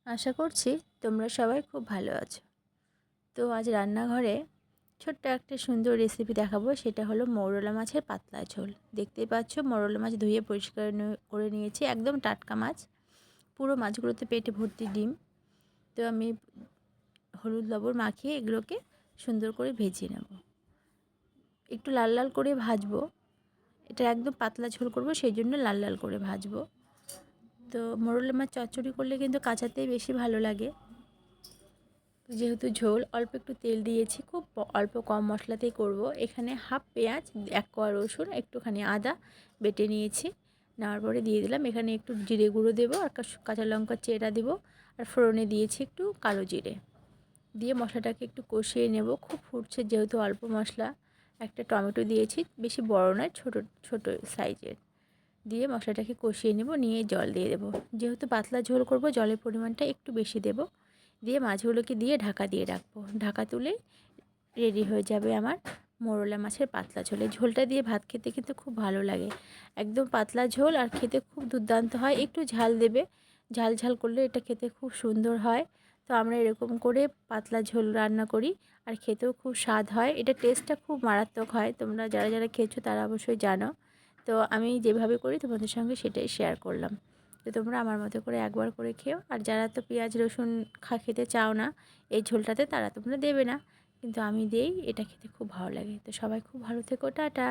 আশা করছি তোমরা সবাই খুব ভালো আছো। তো আজ রান্নাঘরে ছোট্ট একটা সুন্দর রেসিপি দেখাবো, সেটা হলো মৌরলা মাছের পাতলা ঝোল। দেখতেই পাচ্ছ মৌরলা মাছ ধুয়ে পরিষ্কার করে নিয়েছি, একদম টাটকা মাছ। পুরো মাছগুলোতে পেটে ভর্তি ডিম। তো আমি হলুদ লবণ মাখিয়ে এগুলোকে সুন্দর করে ভেজে নেব, একটু লাল লাল করে ভাজবো। এটা একদম পাতলা ঝোল করব, সেই জন্য লাল লাল করে ভাজবো। তো মৌরলা মাছ চচ্চড়ি করলে কিন্তু কাঁচাতেই বেশি ভালো লাগে। যেহেতু ঝোল, অল্প একটু তেল দিয়েছি, খুব অল্প কম মশলাতেই করব। এখানে হাফ পেঁয়াজ, 1 কোয়া রসুন, একটুখানি আদা বেটে নিয়েছি। নেওয়ার পরে দিয়ে দিলাম এখানে একটু জিরে গুঁড়ো দেবো, আর কাঁচা লঙ্কা চেরা দেবো, আর ফোড়নে দিয়েছি একটু কালো জিরে। দিয়ে মশলাটাকে একটু কষিয়ে নেব, খুব ফুটছে যেহেতু অল্প মশলা। একটা টমেটো দিয়েছি, বেশি বড় নয়, ছোট ছোট সাইজের। দিয়ে মশলাটাকে কষিয়ে নেব, নিয়ে জল দিয়ে দেবো। যেহেতু পাতলা ঝোল করব, জলের পরিমাণটা একটু বেশি দেব। দিয়ে মাছগুলোকে দিয়ে ঢাকা দিয়ে রাখবো। ঢাকা তুলে রেডি হয়ে যাবে আমার মৌরলা মাছের পাতলা ঝোল। এই ঝোলটা দিয়ে ভাত খেতে কিন্তু খুব ভালো লাগে। একদম পাতলা ঝোল, আর খেতে খুব দুর্দান্ত হয়। একটু ঝাল দেবে, ঝাল ঝাল করলে এটা খেতে খুব সুন্দর হয়। তো আমরা এরকম করে পাতলা ঝোল রান্না করি, আর খেতেও খুব স্বাদ হয়। এটা টেস্টটা খুব মারাত্মক হয়। তোমরা যারা যারা খেয়েছো তারা অবশ্যই জানো। তো আমি যেভাবে করি তোমাদের সঙ্গে সেটাই শেয়ার করলাম। তো তোমরা আমার মতো করে একবার করে খেও। আর যারা তো পেঁয়াজ রসুন খেতে চাও না এই ঝোলটাতে, তারা তোমরা দেবে না, কিন্তু আমি দেই, এটা খেতে খুব ভালো লাগে। তো সবাই খুব ভালো থেকো, টাটা।